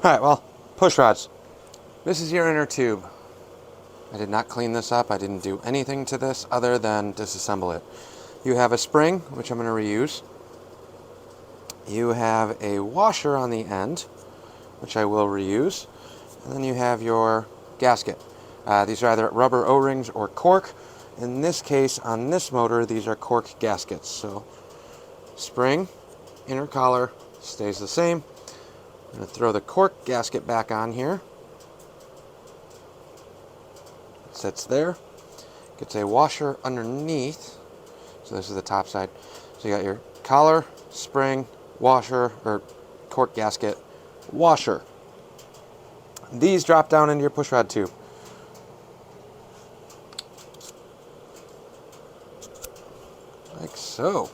Alright, well, push rods. This is your inner tube. I did not clean this up. I didn't do anything to this other than disassemble it. You have a spring, which I'm going to reuse. You have a washer on the end, which I will reuse. And then you have your gasket. These are either rubber O-rings or cork. In this case, on this motor, these are cork gaskets. So, spring, inner collar stays the same. I'm going to throw the cork gasket back on here. It sits there. Gets a washer underneath. So this is the top side. So you got your collar, spring, washer, or cork gasket, washer. These drop down into your pushrod tube. Like so.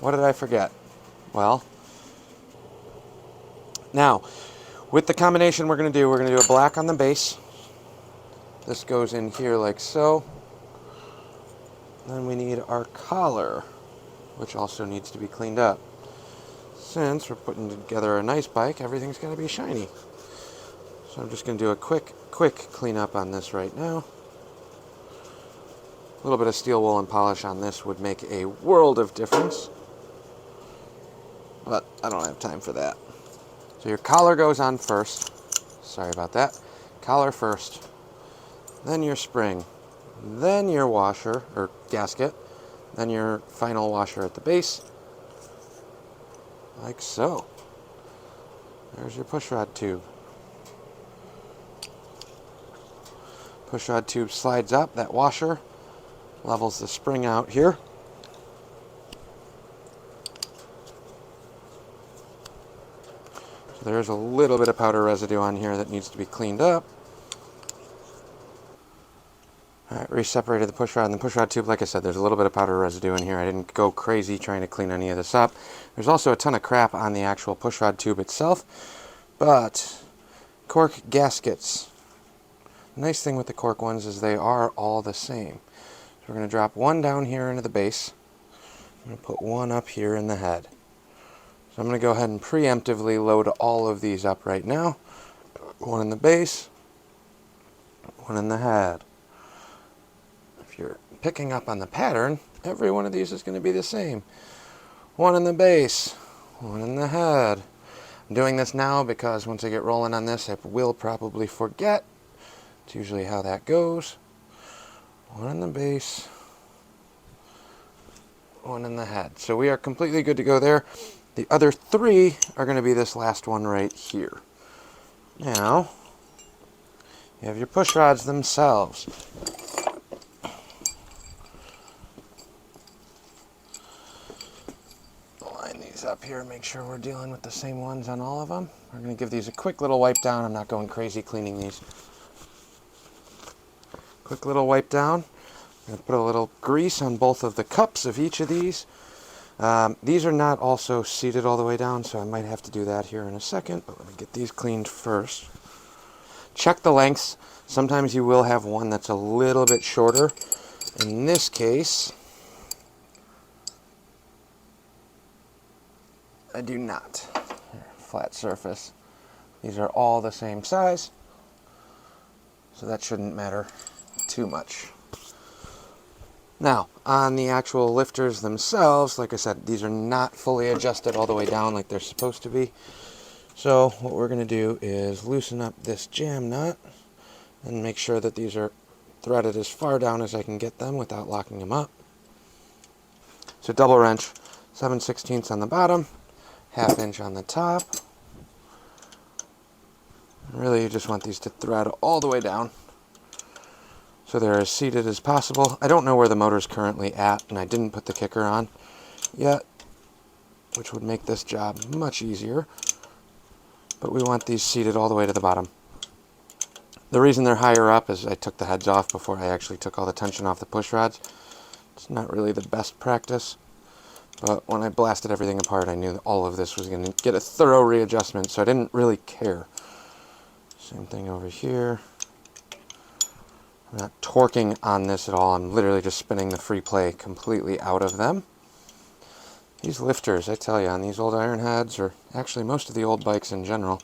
What did I forget? Well, now, with the combination we're going to do a black on the base. This goes in here like so. Then we need our collar, which also needs to be cleaned up. Since we're putting together a nice bike, everything's got to be shiny. So I'm just going to do a quick cleanup on this right now. A little bit of steel wool and polish on this would make a world of difference. But I don't have time for that. So your collar goes on first. Sorry about that. Collar first. Then your spring. Then your washer, or gasket. Then your final washer at the base. Like so. There's your pushrod tube. Pushrod tube slides up. That washer levels the spring out here. So there's a little bit of powder residue on here that needs to be cleaned up. Alright, re-separated the pushrod and the pushrod tube. Like I said, there's a little bit of powder residue in here. I didn't go crazy trying to clean any of this up. There's also a ton of crap on the actual pushrod tube itself. But, cork gaskets. The nice thing with the cork ones is they are all the same. So we're going to drop one down here into the base. I'm going to put one up here in the head. So I'm going to go ahead and preemptively load all of these up right now. One in the base, one in the head. If you're picking up on the pattern, every one of these is going to be the same. One in the base, one in the head. I'm doing this now because once I get rolling on this, I will probably forget. It's usually how that goes. One in the base, one in the head. So we are completely good to go there. The other three are going to be this last one right here. Now, you have your push rods themselves. Line these up here, make sure we're dealing with the same ones on all of them. We're going to give these a quick little wipe down. I'm not going crazy cleaning these. Quick little wipe down. I'm going to put a little grease on both of the cups of each of these. These are not also seated all the way down, so I might have to do that here in a second. But let me get these cleaned first. Check the lengths. Sometimes you will have one that's a little bit shorter. In this case, I do not. Flat surface. These are all the same size, so that shouldn't matter too much. Now, on the actual lifters themselves, like I said, these are not fully adjusted all the way down like they're supposed to be. So what we're going to do is loosen up this jam nut and make sure that these are threaded as far down as I can get them without locking them up. So double wrench, 7/16 on the bottom, 1/2 inch on the top. Really, you just want these to thread all the way down so they're as seated as possible. I don't know where the motor's currently at, and I didn't put the kicker on yet, which would make this job much easier. But we want these seated all the way to the bottom. The reason they're higher up is I took the heads off before I actually took all the tension off the push rods. It's not really the best practice, but when I blasted everything apart, I knew that all of this was going to get a thorough readjustment, so I didn't really care. Same thing over here. I'm not torquing on this at all. I'm literally just spinning the free play completely out of them. These lifters, I tell you, on these old ironheads, or actually most of the old bikes in general,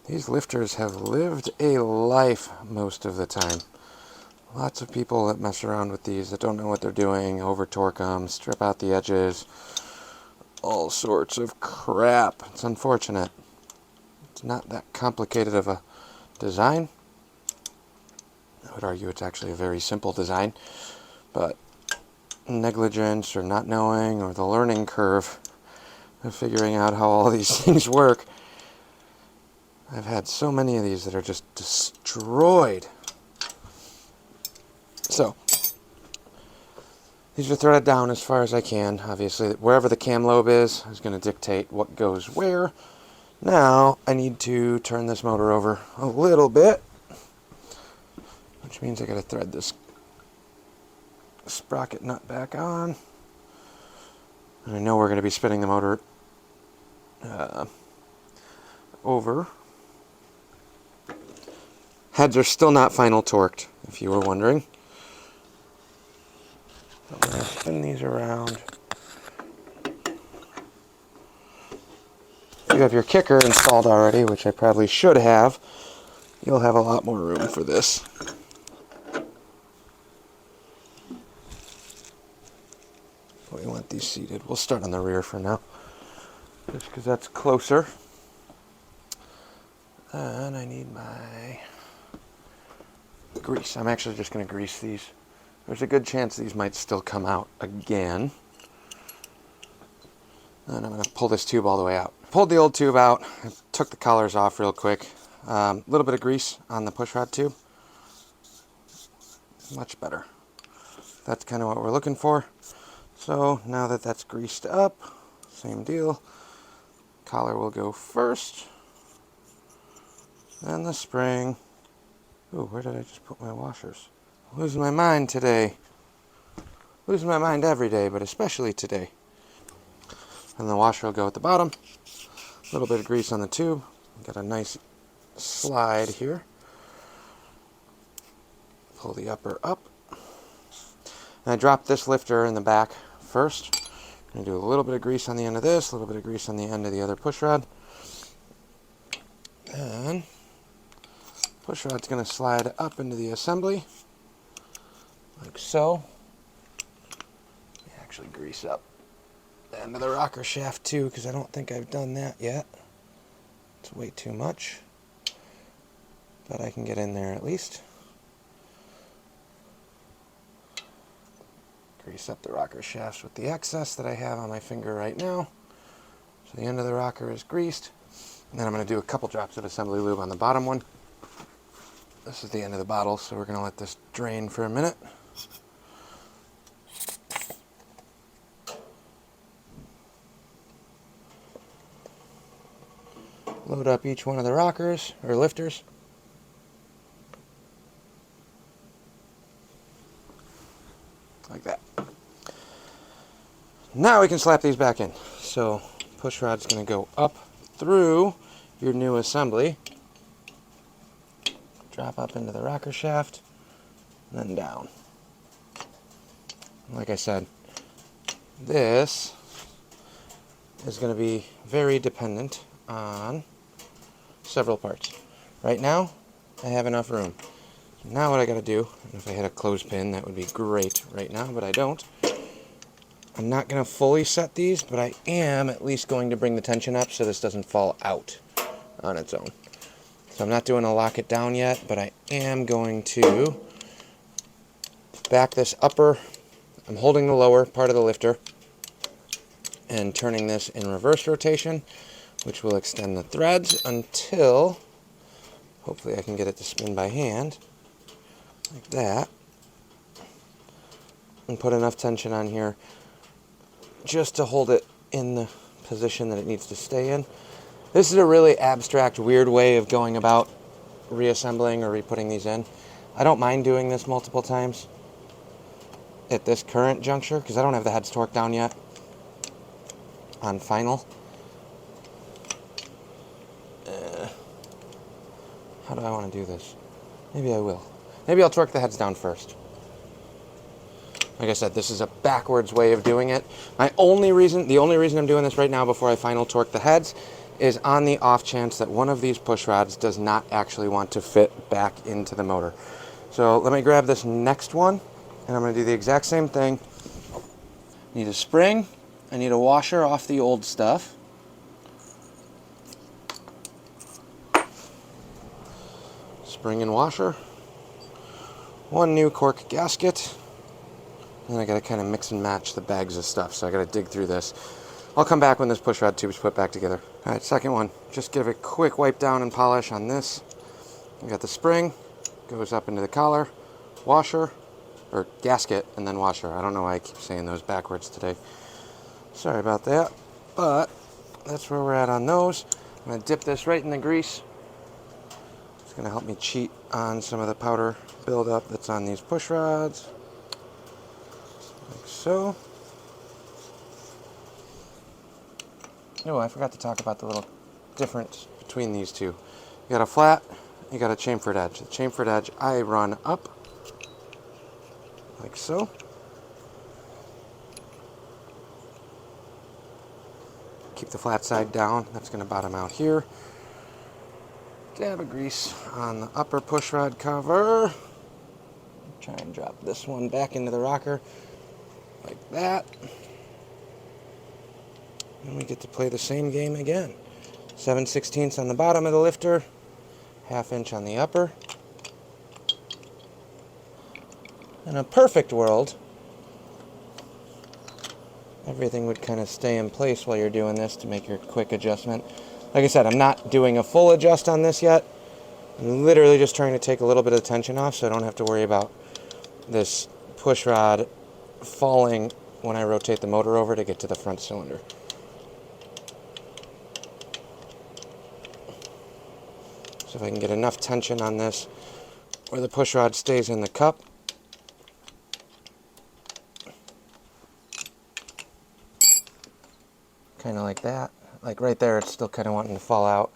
These lifters have lived a life most of the time. Lots of people that mess around with these that don't know what they're doing, over torque them, strip out the edges, all sorts of crap. It's unfortunate. It's not that complicated of a design. I would argue it's actually a very simple design, but negligence or not knowing or the learning curve of figuring out how all these things work. I've had so many of these that are just destroyed. So, these are threaded down as far as I can. Obviously, wherever the cam lobe is going to dictate what goes where. Now, I need to turn this motor over a little bit, which means I got to thread this sprocket nut back on. And I know we're going to be spinning the motor over. Heads are still not final torqued, if you were wondering. I'm going to spin these around. If you have your kicker installed already, which I probably should have, you'll have a lot more room for this. We want these seated. We'll start on the rear for now, just because that's closer. And I need my grease. I'm actually just going to grease these. There's a good chance these might still come out again. And I'm going to pull this tube all the way out. Pulled the old tube out. I took the collars off real quick. A little bit of grease on the pushrod tube. Much better. That's kind of what we're looking for. So now that that's greased up, same deal. Collar will go first. Then the spring. Ooh, where did I just put my washers? Losing my mind today. Losing my mind every day, but especially today. And the washer will go at the bottom. A little bit of grease on the tube. Got a nice slide here. Pull the upper up. And I drop this lifter in the back first. I'm going to do a little bit of grease on the end of this, a little bit of grease on the end of the other pushrod. And pushrod's going to slide up into the assembly, like so. Actually grease up the end of the rocker shaft too, because I don't think I've done that yet. It's way too much, but I can get in there at least. Grease up the rocker shafts with the excess that I have on my finger right now. So the end of the rocker is greased. And then I'm going to do a couple drops of assembly lube on the bottom one. This is the end of the bottle, so we're going to let this drain for a minute. Load up each one of the rockers, or lifters. Like that. Now we can slap these back in. So pushrod's going to go up through your new assembly, drop up into the rocker shaft, and then down. Like I said, this is going to be very dependent on several parts. Right now, I have enough room. Now what I got to do, and if I had a clothespin, that would be great right now, but I don't. I'm not going to fully set these, but I am at least going to bring the tension up so this doesn't fall out on its own. So I'm not doing a lock it down yet, but I am going to back this upper. I'm holding the lower part of the lifter and turning this in reverse rotation, which will extend the threads until, hopefully I can get it to spin by hand, like that, and put enough tension on here just to hold it in the position that it needs to stay in. This is a really abstract, weird way of going about reassembling or re-putting these in. I don't mind doing this multiple times at this current juncture because I don't have the heads torqued down yet on final. How do I want to do this? Maybe I will. Maybe I'll torque the heads down first. Like I said, this is a backwards way of doing it. The only reason I'm doing this right now before I final torque the heads is on the off chance that one of these push rods does not actually want to fit back into the motor. So let me grab this next one, and I'm going to do the exact same thing. Need a spring. I need a washer off the old stuff. Spring and washer. One new cork gasket. And I got to kind of mix and match the bags of stuff, so I got to dig through this. I'll come back when this pushrod tube is put back together. All right, second one. Just give a quick wipe down and polish on this. We got the spring, goes up into the collar, washer, or gasket, and then washer. I don't know why I keep saying those backwards today. Sorry about that, but that's where we're at on those. I'm going to dip this right in the grease. It's going to help me cheat on some of the powder buildup that's on these push rods. Like so. Oh, I forgot to talk about the little difference between these two. You got a flat, you got a chamfered edge. The chamfered edge I run up, like so. Keep the flat side down. That's going to bottom out here. Dab of grease on the upper pushrod cover. Try and drop this one back into the rocker like that. And we get to play the same game again. 7/16 on the bottom of the lifter, 1/2 inch on the upper. In a perfect world, everything would kind of stay in place while you're doing this to make your quick adjustment. Like I said, I'm not doing a full adjust on this yet. I'm literally just trying to take a little bit of tension off so I don't have to worry about this push rod falling when I rotate the motor over to get to the front cylinder. So if I can get enough tension on this where the push rod stays in the cup, kind of like that. Like right there, it's still kind of wanting to fall out.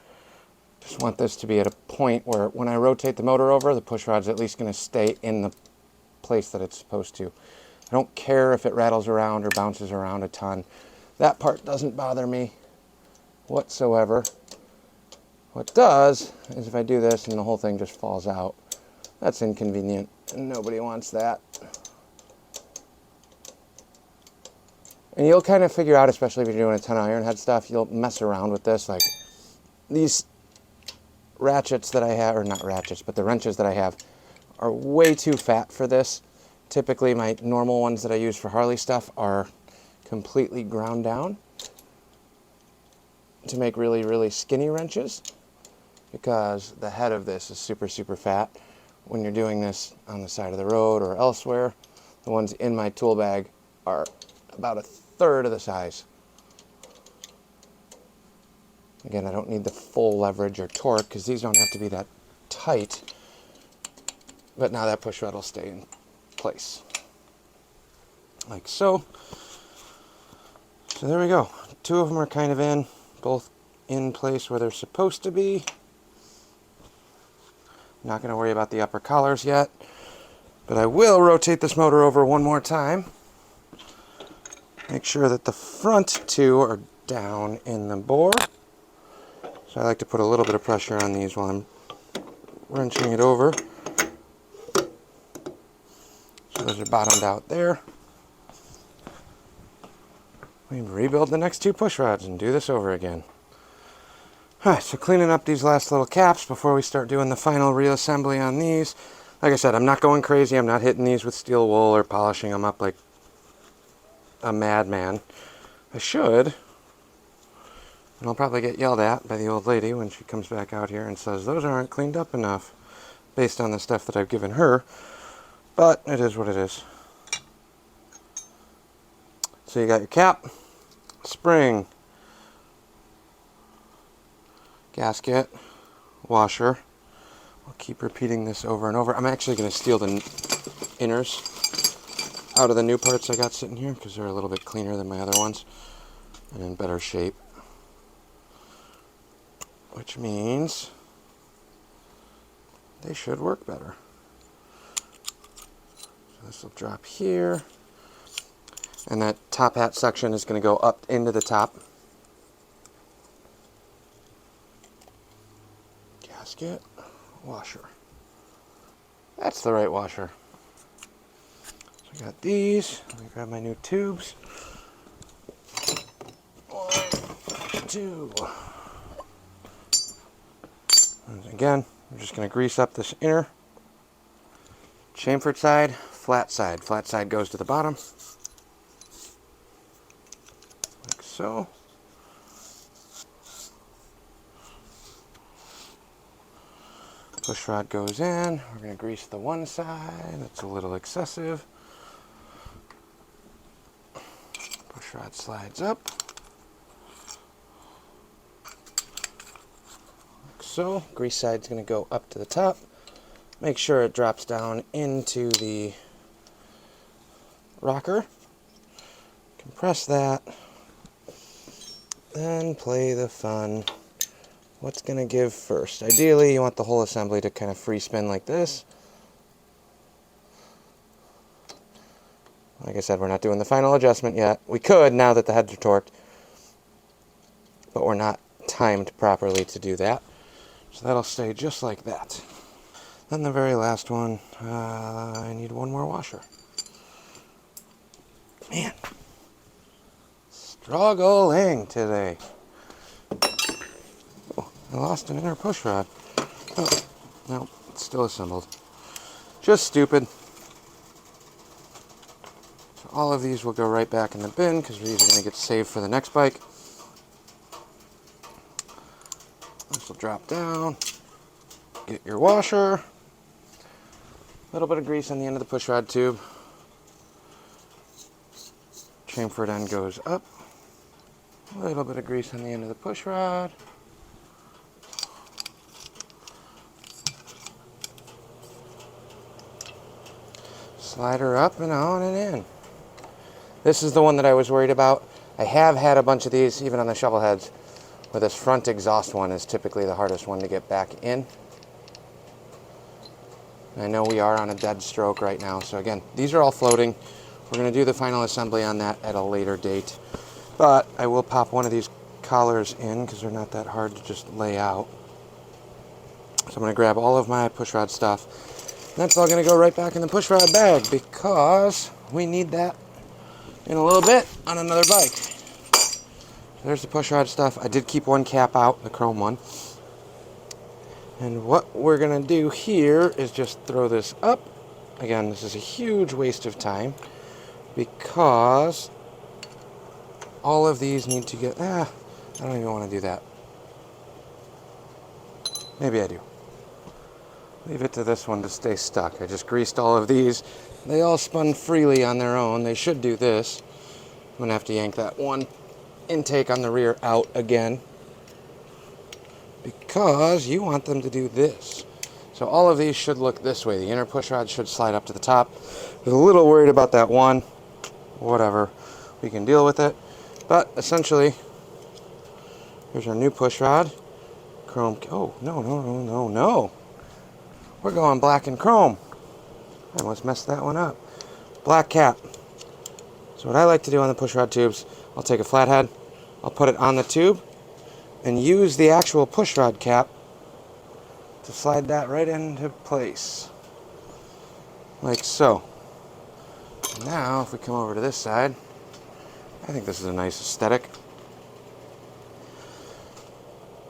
Just want this to be at a point where when I rotate the motor over, the push rod's at least going to stay in the place that it's supposed to. I don't care if it rattles around or bounces around a ton. That part doesn't bother me whatsoever. What does is if I do this and the whole thing just falls out. That's inconvenient, and nobody wants that. And you'll kind of figure out, especially if you're doing a ton of ironhead stuff, you'll mess around with this. Like these ratchets that I have, or not ratchets, but the wrenches that I have are way too fat for this. Typically my normal ones that I use for Harley stuff are completely ground down to make really, really skinny wrenches, because the head of this is super, super fat. When you're doing this on the side of the road or elsewhere, the ones in my tool bag are about 1/3 of the size. Again, I don't need the full leverage or torque because these don't have to be that tight, but now that push rod will stay in place. Like so. So there we go. 2 of them are kind of in, both in place where they're supposed to be. Not going to worry about the upper collars yet, but I will rotate this motor over one more time. Make sure that the front 2 are down in the bore. So I like to put a little bit of pressure on these while I'm wrenching it over. So those are bottomed out there. We rebuild the next 2 push rods and do this over again. Alright, so cleaning up these last little caps before we start doing the final reassembly on these. Like I said, I'm not going crazy. I'm not hitting these with steel wool or polishing them up like a madman. I should. And I'll probably get yelled at by the old lady when she comes back out here and says, those aren't cleaned up enough, based on the stuff that I've given her. But it is what it is. So you got your cap, spring, gasket, washer. I'll keep repeating this over and over. I'm actually going to steal the inners out of the new parts I got sitting here because they're a little bit cleaner than my other ones and in better shape. Which means they should work better. So this will drop here. And that top hat section is going to go up into the top. gasket, washer. That's the right washer. So I got these. Let me grab my new tubes. 1, 2. And again, I'm just going to grease up this inner chamfered side, flat side. Flat side goes to the bottom, like so. Push rod goes in. We're going to grease the one side. That's a little excessive. Push rod slides up. Like so. Grease side's going to go up to the top. Make sure it drops down into the rocker. Compress that. Then play the fun. What's going to give first? Ideally, you want the whole assembly to kind of free spin like this. Like I said, we're not doing the final adjustment yet. We could now that the heads are torqued, but we're not timed properly to do that. So that'll stay just like that. Then the very last one, I need one more washer. Man, struggling today. I lost an inner push rod. Oh, no, it's still assembled. Just stupid. So all of these will go right back in the bin because these are going to get saved for the next bike. This will drop down. Get your washer. A little bit of grease on the end of the push rod tube. Chamfered end goes up. A little bit of grease on the end of the push rod. Slide her up and on and in. This is the one that I was worried about. I have had a bunch of these, even on the shovel heads, where this front exhaust one is typically the hardest one to get back in. I know we are on a dead stroke right now, so again, these are all floating. We're going to do the final assembly on that at a later date. But I will pop one of these collars in because they're not that hard to just lay out. So I'm going to grab all of my pushrod stuff. That's all going to go right back in the pushrod bag because we need that in a little bit on another bike. There's the pushrod stuff. I did keep one cap out, the chrome one. And what we're going to do here is just throw this up. Again, this is a huge waste of time because all of these need to get... I don't even want to do that. Maybe I do. Leave it to this one to stay stuck. I just greased all of these. They all spun freely on their own. They should do this. I'm going to have to yank that one intake on the rear out again because you want them to do this. So all of these should look this way. The inner pushrod should slide up to the top. I was a little worried about that one. Whatever. We can deal with it. But essentially, here's our new pushrod. Chrome. Oh, no. We're going black and chrome. I almost messed that one up. Black cap. So what I like to do on the pushrod tubes, I'll take a flathead, I'll put it on the tube, and use the actual pushrod cap to slide that right into place. Like so. Now, if we come over to this side, I think this is a nice aesthetic.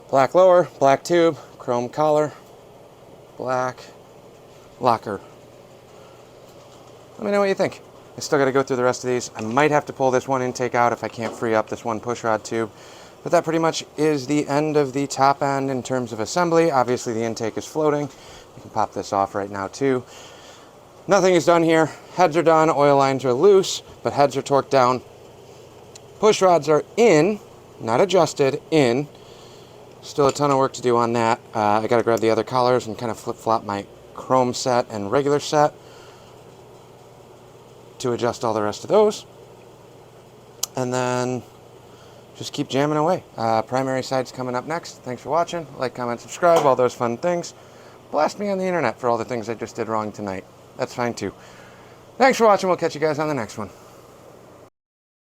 Black lower, black tube, chrome collar, black locker. Let me know what you think. I still got to go through the rest of these. I might have to pull this one intake out if I can't free up this one pushrod tube. But that pretty much is the end of the top end in terms of assembly. Obviously the intake is floating. You can pop this off right now too. Nothing is done here. Heads are done, oil lines are loose, but heads are torqued down. Push rods are in, not adjusted, in. Still a ton of work to do on that. I got to grab the other collars and kind of flip-flop my chrome set and regular set to adjust all the rest of those. And then just keep jamming away. Primary side's coming up next. Thanks for watching. Like, comment, subscribe, all those fun things. Blast me on the internet for all the things I just did wrong tonight. That's fine too. Thanks for watching. We'll catch you guys on the next one.